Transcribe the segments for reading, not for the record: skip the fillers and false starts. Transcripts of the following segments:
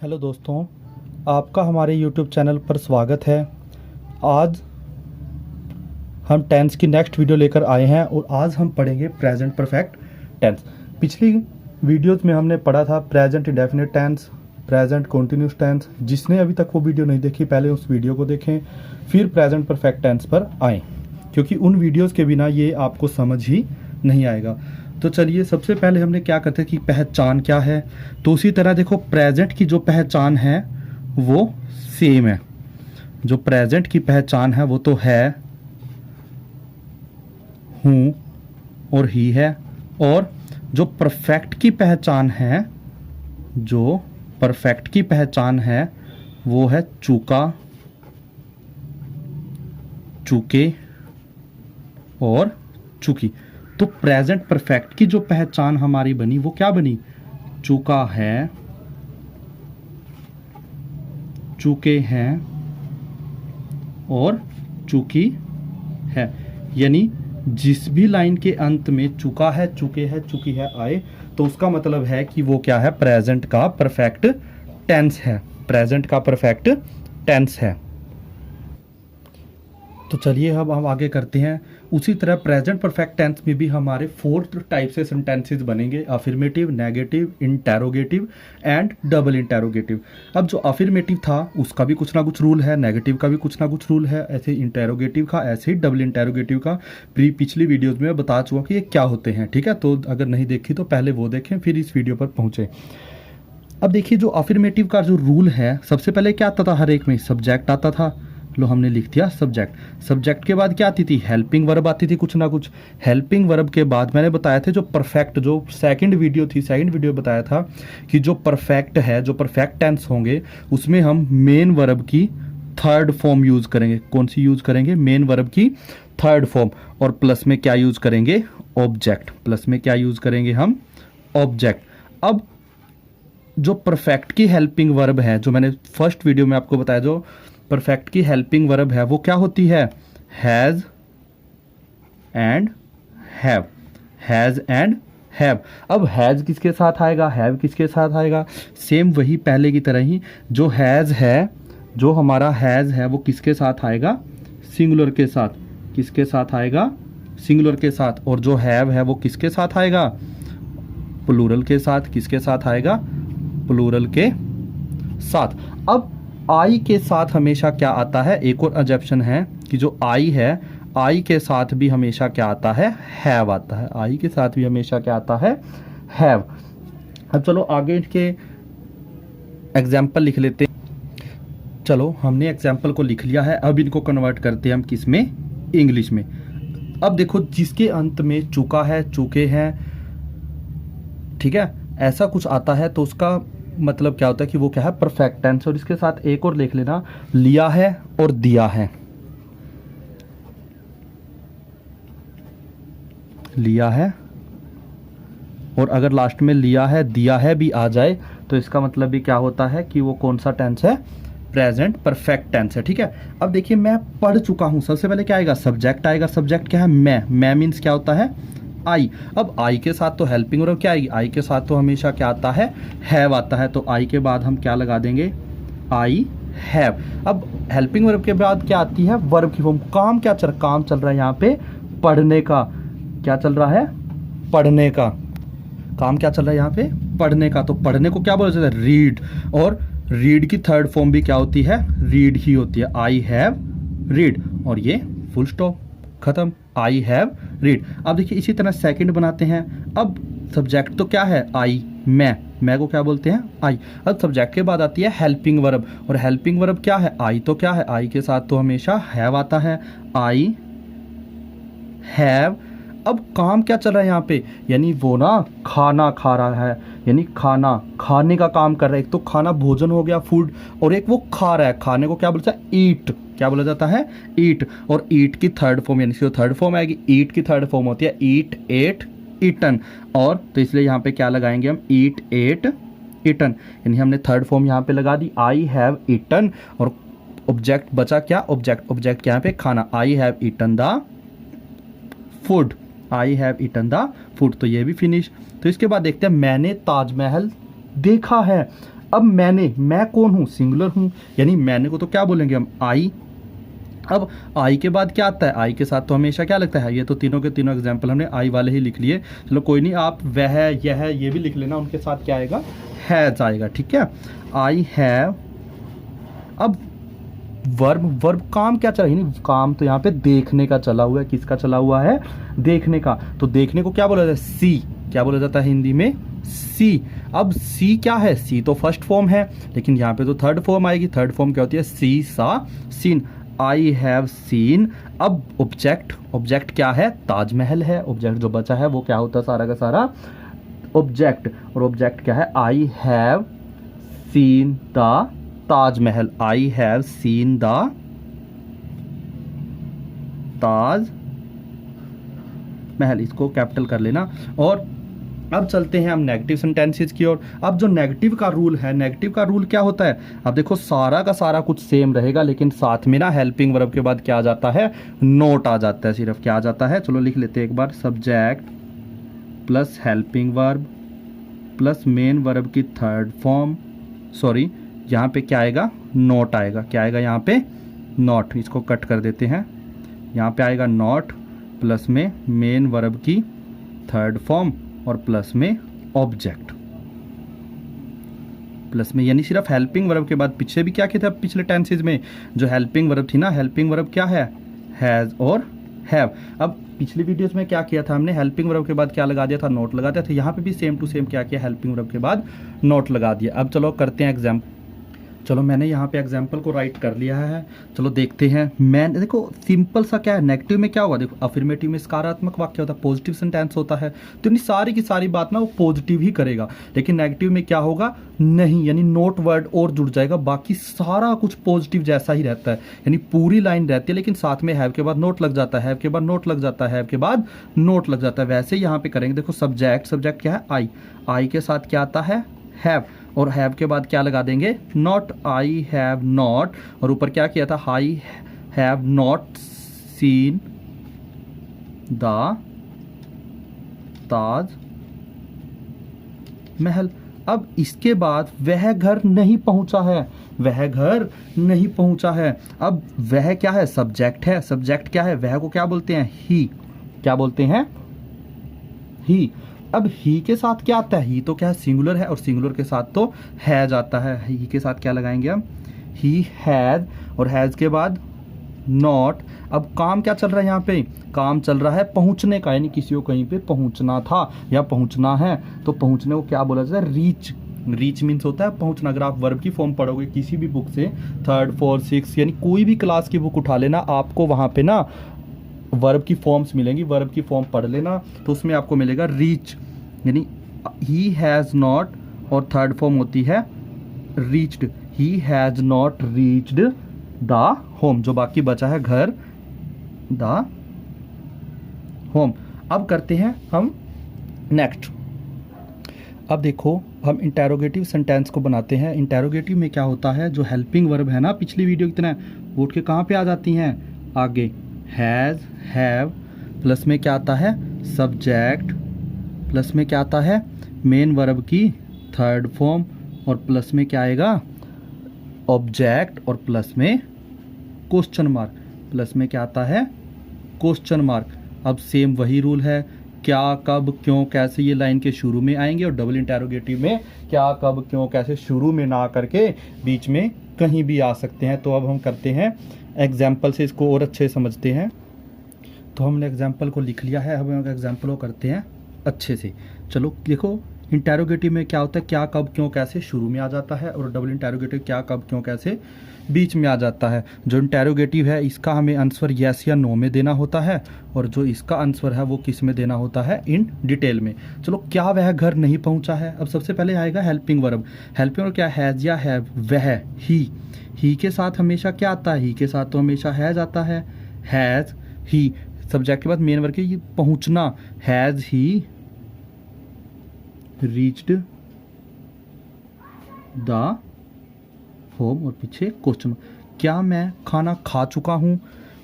Hello दोस्तों, आपका हमारे YouTube चैनल पर स्वागत है। आज हम टेंस की नेक्स्ट वीडियो लेकर आए हैं और आज हम पढ़ेंगे प्रेजेंट परफेक्ट टेंस। पिछली वीडियोस में हमने पढ़ा था present indefinite tense, present continuous tense. जिसने अभी तक वो वीडियो नहीं देखी पहले उस वीडियो को देखें, फिर प्रेजेंट परफेक्ट टेंस पर आएँ, क्योंकि उन वीडियोज़ के बिना ये आपको समझ ही नहीं आएगा। तो चलिए, सबसे पहले हमने क्या करते हैं कि पहचान क्या है। तो उसी तरह देखो, प्रेजेंट की जो पहचान है वो सेम है। जो प्रेजेंट की पहचान है वो तो है, हूँ और ही है। और जो परफेक्ट की पहचान है, जो परफेक्ट की पहचान है वो है चूका, चूके और चूकी। तो प्रेजेंट परफेक्ट की जो पहचान हमारी बनी वो क्या बनी? चूका है, चूके हैं और चूकी है। यानी जिस भी लाइन के अंत में चूका है, चूके है, चूकी है आए, तो उसका मतलब है कि वो क्या है? प्रेजेंट का परफेक्ट टेंस है। प्रेजेंट का परफेक्ट टेंस है। तो चलिए अब हम आगे करते हैं। उसी तरह प्रेजेंट परफेक्ट टेंस में भी हमारे 4 टाइप से सेंटेंसेस बनेंगे: affirmative, negative, interrogative and double interrogative. अब जो अफर्मेटिव था उसका भी कुछ ना कुछ रूल है, नेगेटिव का भी कुछ ना कुछ रूल है, ऐसे इंटेरोगेटिव का, ऐसे ही डबल इंटेरोगेटिव का पिछली वीडियोज़ में बता चुका कि ये क्या होते हैं। ठीक है, तो अगर नहीं देखी तो पहले वो देखें फिर इस वीडियो पर पहुँचे। अब देखिए, जो अफर्मेटिव का जो रूल है, सबसे पहले क्या आता था? हर एक में सब्जेक्ट आता था। लो, हमने लिख दिया सब्जेक्ट। सब्जेक्ट के बाद क्या आती थी? हेल्पिंग वर्ब आती थी कुछ ना कुछ। हेल्पिंग वर्ब के बाद मैंने बताया था जो परफेक्ट, जो सेकंड वीडियो बताया था कि जो परफेक्ट है, जो परफेक्ट टेंस होंगे उसमें हम मेन वर्ब की थर्ड फॉर्म यूज करेंगे। कौन सी यूज करेंगे? मेन वर्ब की थर्ड फॉर्म। और प्लस में क्या यूज करेंगे? ऑब्जेक्ट। प्लस में क्या यूज करेंगे हम? ऑब्जेक्ट। अब जो परफेक्ट की हेल्पिंग वर्ब है, जो मैंने फर्स्ट वीडियो में आपको बताया, जो परफेक्ट की हेल्पिंग वर्ब है वो क्या होती है? Has and have. Has and have. अब हैज किसके साथ आएगा? हैव किसके साथ आएगा? सेम वही पहले की तरह ही। जो हैज है, जो हमारा हैज है वो किसके साथ आएगा? सिंगुलर के साथ। किसके साथ आएगा? सिंगुलर के साथ। और जो हैव है वो किसके साथ आएगा? प्लूरल के साथ। किसके साथ आएगा? प्लूरल के साथ। अब आई के साथ हमेशा क्या आता है? एक और एग्जेप्शन है कि जो आई है, आई के साथ भी हमेशा क्या आता है? हैव आता है। आई के साथ भी हमेशा क्या आता है? हैव। अब चलो आगे के एग्जाम्पल लिख लेते हैं। चलो, हमने एग्जाम्पल को लिख लिया है, अब इनको कन्वर्ट करते हैं हम किस में? इंग्लिश में। अब देखो, जिसके अंत में चूका है, चूके हैं, ठीक है, ऐसा कुछ आता है तो उसका मतलब क्या होता है कि वो क्या है? Perfect tense. और इसके साथ एक और लिख लेना, लिया है और दिया है। लिया है, और अगर लास्ट में लिया है, दिया है भी आ जाए तो इसका मतलब भी क्या होता है कि वो कौन सा टेंस है? प्रेजेंट परफेक्ट टेंस है। ठीक है, अब देखिए, मैं पढ़ चुका हूं। सबसे पहले क्या आएगा? सब्जेक्ट आएगा। सब्जेक्ट क्या है? मैं मीन्स क्या होता है? आई। अब आई के साथ तो हेल्पिंग वर्ब क्या आएगी? आई के साथ तो हमेशा क्या आता है? हैव आता है। तो आई के बाद हम क्या लगा देंगे? I have. अब हेल्पिंग वर्ब के बाद क्या आती है? वर्ब की फॉर्म। काम क्या चल रहा है यहाँ पे? पढ़ने का। क्या चल रहा है? पढ़ने का। काम क्या चल रहा है यहाँ पे? पढ़ने का। तो पढ़ने को क्या बोला जाता है? रीड। और रीड की थर्ड फॉर्म भी क्या होती है? रीड ही होती है। I have read. और ये फुल स्टॉप, खत्म। I have read. अब देखिए, इसी तरह सेकंड बनाते हैं। अब सब्जेक्ट तो क्या है? आई। मैं को क्या बोलते हैं? आई। अब सब्जेक्ट के बाद आती है हेल्पिंग वर्ब। और हेल्पिंग वर्ब क्या है? आई। तो क्या है? आई के साथ तो हमेशा हैव आता है। I have. अब काम क्या चल रहा है यहाँ पे? यानी वो ना खाना खा रहा है, यानी खाना, खाने का काम कर रहा है। एक तो खाना भोजन हो गया, फूड, और एक वो खा रहा है। खाने को क्या बोलता है? ईट। क्या बोला जाता है? ईट। और ईट की थर्ड फॉर्म, यानी थर्ड फॉर्म आएगी। ईट की थर्ड फॉर्म होती है ईट, एट, ईटन। और तो इसलिए यहाँ पे क्या लगाएंगे हम? Eat, ate, eaten. यानी हमने थर्ड फॉर्म यहाँ पे लगा दी, आई हैव ईटन। और ऑब्जेक्ट बचा क्या? ऑब्जेक्ट। ऑब्जेक्ट क्या? यहाँ पे खाना। I have eaten the food. I have eaten the food. तो ये भी फिनिश। तो इसके बाद देखते हैं, मैंने ताजमहल देखा है। अब मैं कौन हूँ, सिंगुलर हूँ, यानी मैंने को तो क्या बोलेंगे हम, आई। अब आई के बाद क्या आता है, आई के साथ तो हमेशा क्या लगता है, ये तो तीनों के तीनों एग्जाम्पल हमने आई वाले ही लिख लिए, चलो कोई नहीं, आप वह यह ये भी लिख लेना, उनके साथ क्या आएगा, हैज आएगा, ठीक है। आई हैव, अब वर्ब काम क्या चला, यानी काम तो यहाँ पे देखने का चला हुआ है, किसका चला हुआ है, देखने का। तो देखने को क्या बोला जाता है, सी, क्या बोला जाता है हिंदी में, सी। अब सी क्या है, सी तो फर्स्ट फॉर्म है, लेकिन यहाँ पे तो थर्ड फॉर्म आएगी। थर्ड फॉर्म क्या होती है, सी सा सीन, आई हैव सीन। अब ऑब्जेक्ट क्या है, ताजमहल है। ऑब्जेक्ट जो बचा है वो क्या होता है, सारा का सारा ऑब्जेक्ट। और ऑब्जेक्ट क्या है, I have seen the Taj Mahal, I have seen the Taj Mahal, इसको कैपिटल कर लेना। और अब चलते हैं हम नेगेटिव सेंटेंसेस की ओर। अब जो नेगेटिव का रूल है, नेगेटिव का रूल क्या होता है, अब देखो सारा का सारा कुछ सेम रहेगा, लेकिन साथ में ना हेल्पिंग वर्ब के बाद क्या आ जाता है, नोट आ जाता है। सिर्फ क्या आ जाता है, चलो लिख लेते हैं एक बार, subject plus helping verb plus main verb की थर्ड फॉर्म, सॉरी यहाँ पे क्या आएगा, नोट आएगा। क्या आएगा यहाँ पे, नॉट। इसको कट कर देते हैं, यहाँ पे आएगा नॉट, प्लस में मेन वर्ब की थर्ड फॉर्म और प्लस में ऑब्जेक्ट, प्लस में, यानी सिर्फ हेल्पिंग वर्ब के बाद पीछे भी क्या किया था, पिछले टेंसेज में जो हेल्पिंग वर्ब थी ना, हेल्पिंग वर्ब क्या है, हैज और हैव। अब पिछली वीडियोस में क्या किया था हमने, हेल्पिंग वर्ब के बाद क्या लगा दिया था, नोट लगा दिया था। यहाँ पे भी सेम टू सेम क्या किया, हेल्पिंग वर्ब के बाद नोट लगा दिया। अब चलो करते हैं एग्जाम्पल। चलो मैंने यहाँ पे एग्जाम्पल को राइट कर लिया है, चलो देखते हैं। मैं देखो सिंपल सा क्या है, नेगेटिव में क्या होगा, देखो अफर्मेटिव में सकारात्मक वाक्य होता है, पॉजिटिव सेंटेंस होता है, तो यानी सारी की सारी बात ना वो पॉजिटिव ही करेगा। लेकिन नेगेटिव में क्या होगा, नहीं, यानी नोट वर्ड और जुड़ जाएगा, बाकी सारा कुछ पॉजिटिव जैसा ही रहता है, यानी पूरी लाइन रहती है, लेकिन साथ में हैव के बाद नोट लग जाता है, हैव के बाद नोट लग जाता है, हैव के बाद नोट लग जाता है। वैसे यहाँ पे करेंगे, देखो सब्जेक्ट क्या है, आई, आई के साथ क्या आता है, हैव, और हैव के बाद क्या लगा देंगे, नॉट, आई हैव नॉट, और ऊपर क्या किया था, I have not seen the Taj Mahal. अब इसके बाद वह घर नहीं पहुंचा है, वह घर नहीं पहुंचा है। अब वह क्या है, सब्जेक्ट है, सब्जेक्ट क्या है, वह को क्या बोलते हैं, ही, क्या बोलते हैं, ही। अब ही के साथ क्या आता है, ही तो क्या है, सिंगुलर है, और सिंगुलर के साथ तो हैज आता है। ही के साथ क्या लगाएंगे हम, ही हैज, और हैज के बाद नॉट। अब काम क्या चल रहा है यहाँ पे, काम चल रहा है पहुंचने का, यानी किसी को कहीं पे पहुंचना था या पहुंचना है, तो पहुंचने को क्या बोला जाता है, रीच। रीच मीन्स होता है पहुंचना। अगर आप वर्ब की फॉर्म पढ़ोगे किसी भी बुक से, थर्ड फोर्थ सिक्स, यानी कोई भी क्लास की बुक उठा लेना, आपको वहाँ पे ना वर्ब की फॉर्म्स मिलेंगी, वर्ब की फॉर्म पढ़ लेना, तो उसमें आपको मिलेगा रीच, यानी ही हैज़ नॉट, और थर्ड फॉर्म होती है reached, he has not reached the home, जो बाकी बचा है घर, द होम। अब करते हैं हम नेक्स्ट। अब देखो हम इंटेरोगेटिव सेंटेंस को बनाते हैं। इंटेरोगेटिव में क्या होता है, जो हेल्पिंग वर्ब है ना, पिछली वीडियो की तरह वो उठ के कहाँ पे आ जाती हैं, आगे, हैज़, हैव, प्लस में क्या आता है, सब्जेक्ट, प्लस में क्या आता है, मेन वर्ब की थर्ड फॉर्म, और प्लस में क्या आएगा, ऑब्जेक्ट, और प्लस में क्वेश्चन मार्क, प्लस में क्या आता है, क्वेश्चन मार्क। अब सेम वही रूल है, क्या, कब, क्यों, कैसे, ये लाइन के शुरू में आएंगे, और डबल इंटेरोगेटिव में क्या, कब, क्यों, कैसे शुरू में ना करके बीच में कहीं भी आ सकते हैं। तो अब हम करते हैं एग्जाम्पल से, इसको और अच्छे समझते हैं। तो हमने एग्जाम्पल को लिख लिया है, अब हम एग्जाम्पल को करते हैं अच्छे से। चलो देखो, इंटेरोगेटिव में क्या होता है, क्या, कब, क्यों, कैसे शुरू में आ जाता है, और डबल इंटेरोगेटिव क्या, कब, क्यों, कैसे बीच में आ जाता है। जो इंटेरोगेटिव है इसका हमें आंसर येस या नो में देना होता है, और जो इसका आंसर है वो किस में देना होता है, इन डिटेल में। चलो, क्या वह घर नहीं पहुंचा है। अब सबसे पहले आएगा हेल्पिंग वर्ब। हेल्पिंग वर्ब क्या, हैज या हैव, वह, ही के साथ हमेशा क्या आता है, ही के साथ तो हमेशा हैज आता है, हैज, ही। सब्जेक्ट के बाद मेन वर्ब की पहुंचना, has he reached the home, और पीछे क्वेश्चन, क्या मैं खाना खा चुका हूँ,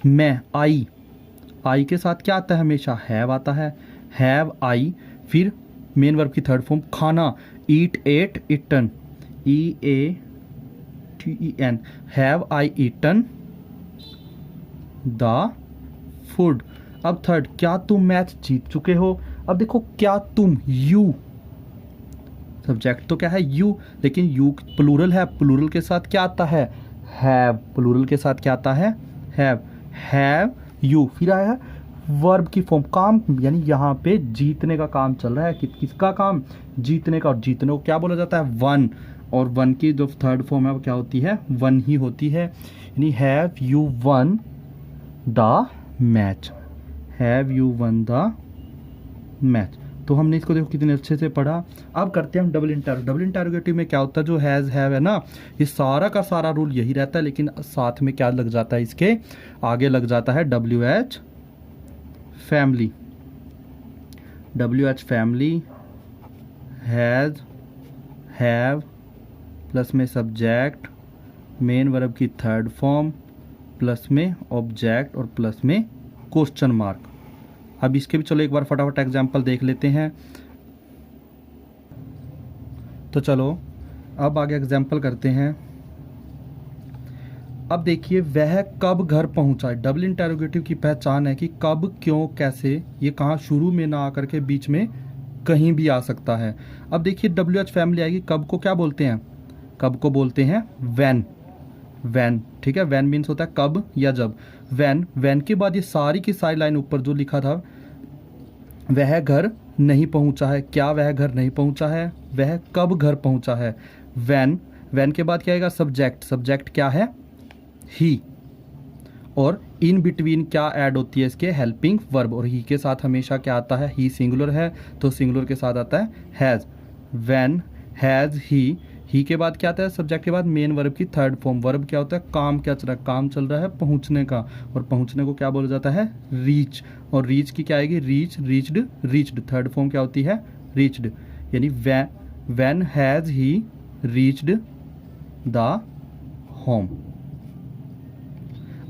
मैं, आई के साथ क्या आता है, हमेशा हैव आता है, हैव आई, फिर मेन वर्ब की थर्ड फॉर्म खाना, eat, ate, eaten, EATEN, have I eaten the food. अब थर्ड, क्या तुम मैच जीत चुके हो। अब देखो क्या तुम, यू, सब्जेक्ट तो क्या है यू, लेकिन यू प्लूरल है, प्लूरल के साथ क्या आता है हैव, प्लूरल के साथ क्या आता है हैव, हैव यू, फिर आया है वर्ब की फॉर्म, काम, यानी यहाँ पे जीतने का काम चल रहा है, किसका काम, जीतने का, और जीतने को क्या बोला जाता है वन, और वन की जो थर्ड फॉर्म है वो क्या होती है वन ही होती है, यानी have you one the match, have you one the match. तो हमने इसको देखो कितने अच्छे से पढ़ा। अब करते हैं हम डबल इंटरोगेटिव में क्या होता है, जो हैज़ हैव है ना, ये सारा का सारा रूल यही रहता है, लेकिन साथ में क्या लग जाता है, इसके आगे लग जाता है WH family, WH family, has, have, plus में सब्जेक्ट, मेन वर्ब की थर्ड फॉर्म, प्लस में ऑब्जेक्ट, और प्लस में क्वेश्चन मार्क। अब इसके भी चलो एक बार फटाफट एग्जाम्पल देख लेते हैं। तो चलो अब आगे एग्जाम्पल करते हैं। अब देखिए वह कब घर पहुंचा। डबल इंटरोगेटिव की पहचान है कि कब, क्यों, कैसे, ये कहाँ शुरू में ना आकर के बीच में कहीं भी आ सकता है। अब देखिए WH फैमिली आएगी, कब को क्या बोलते हैं, कब को बोलते हैं व्हेन, व्हेन, ठीक है, व्हेन मीन्स होता है कब या जब, व्हेन, व्हेन के बाद ये सारी की सारी लाइन ऊपर जो लिखा था वह घर नहीं पहुंचा है, क्या वह घर नहीं पहुंचा है, वह कब घर पहुंचा है, व्हेन, व्हेन के बाद क्या आएगा सब्जेक्ट, सब्जेक्ट क्या है ही, और इन बिटवीन क्या ऐड होती है इसके हेल्पिंग वर्ब, और ही के साथ हमेशा क्या आता है, ही सिंगुलर है तो सिंगुलर के साथ आता है हैज़, व्हेन हैज़ ही के बाद क्या आता है सब्जेक्ट के बाद मेन वर्ब की थर्ड फॉर्म, वर्ब क्या होता है काम, क्या चल रहा है, काम चल रहा है पहुंचने का, और पहुंचने को क्या बोला जाता है रीच, और रीच की क्या आएगी reach, reached, reached third form क्या होती है रीच्ड, यानी when has he reached the home.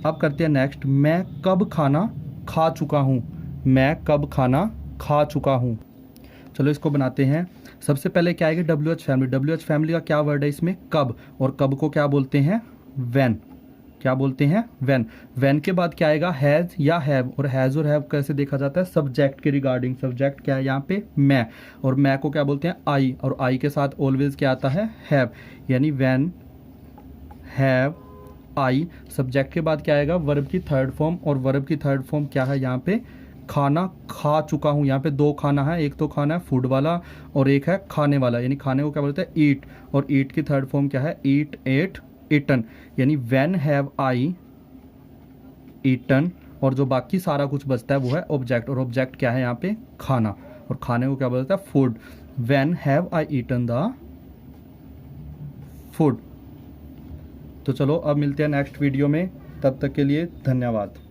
अब करते हैं नेक्स्ट, मैं कब खाना खा चुका हूँ, मैं कब खाना खा चुका हूँ। चलो इसको बनाते हैं। सबसे पहले क्या आएगा WH फैमिली, WH फैमिली का क्या वर्ड है इसमें कब, और कब को क्या बोलते हैं व्हेन, क्या बोलते हैं व्हेन, व्हेन के बाद क्या आएगा हैज़ या हैव, और हैज़ और हैव कैसे देखा जाता है सब्जेक्ट के रिगार्डिंग, सब्जेक्ट क्या है यहाँ पे मैं, और मैं को क्या बोलते हैं आई, और आई के साथ ऑलवेज क्या आता है हैव, यानी व्हेन हैव आई, सब्जेक्ट के बाद क्या आएगा वर्ब की थर्ड फॉर्म, और वर्ब की थर्ड फॉर्म क्या है यहाँ पे खाना खा चुका हूँ, यहाँ पे दो खाना है, एक तो खाना है फूड वाला और एक है खाने वाला, यानी खाने को क्या बोलते हैं ईट, और ईट की थर्ड फॉर्म क्या है ईट, एट, ईटन, यानी व्हेन हैव आई ईटन, और जो बाकी सारा कुछ बचता है वो है ऑब्जेक्ट, और ऑब्जेक्ट क्या है यहाँ पे खाना, और खाने को क्या बोलता है food, when have I eaten the food. तो चलो अब मिलते हैं नेक्स्ट वीडियो में, तब तक के लिए धन्यवाद।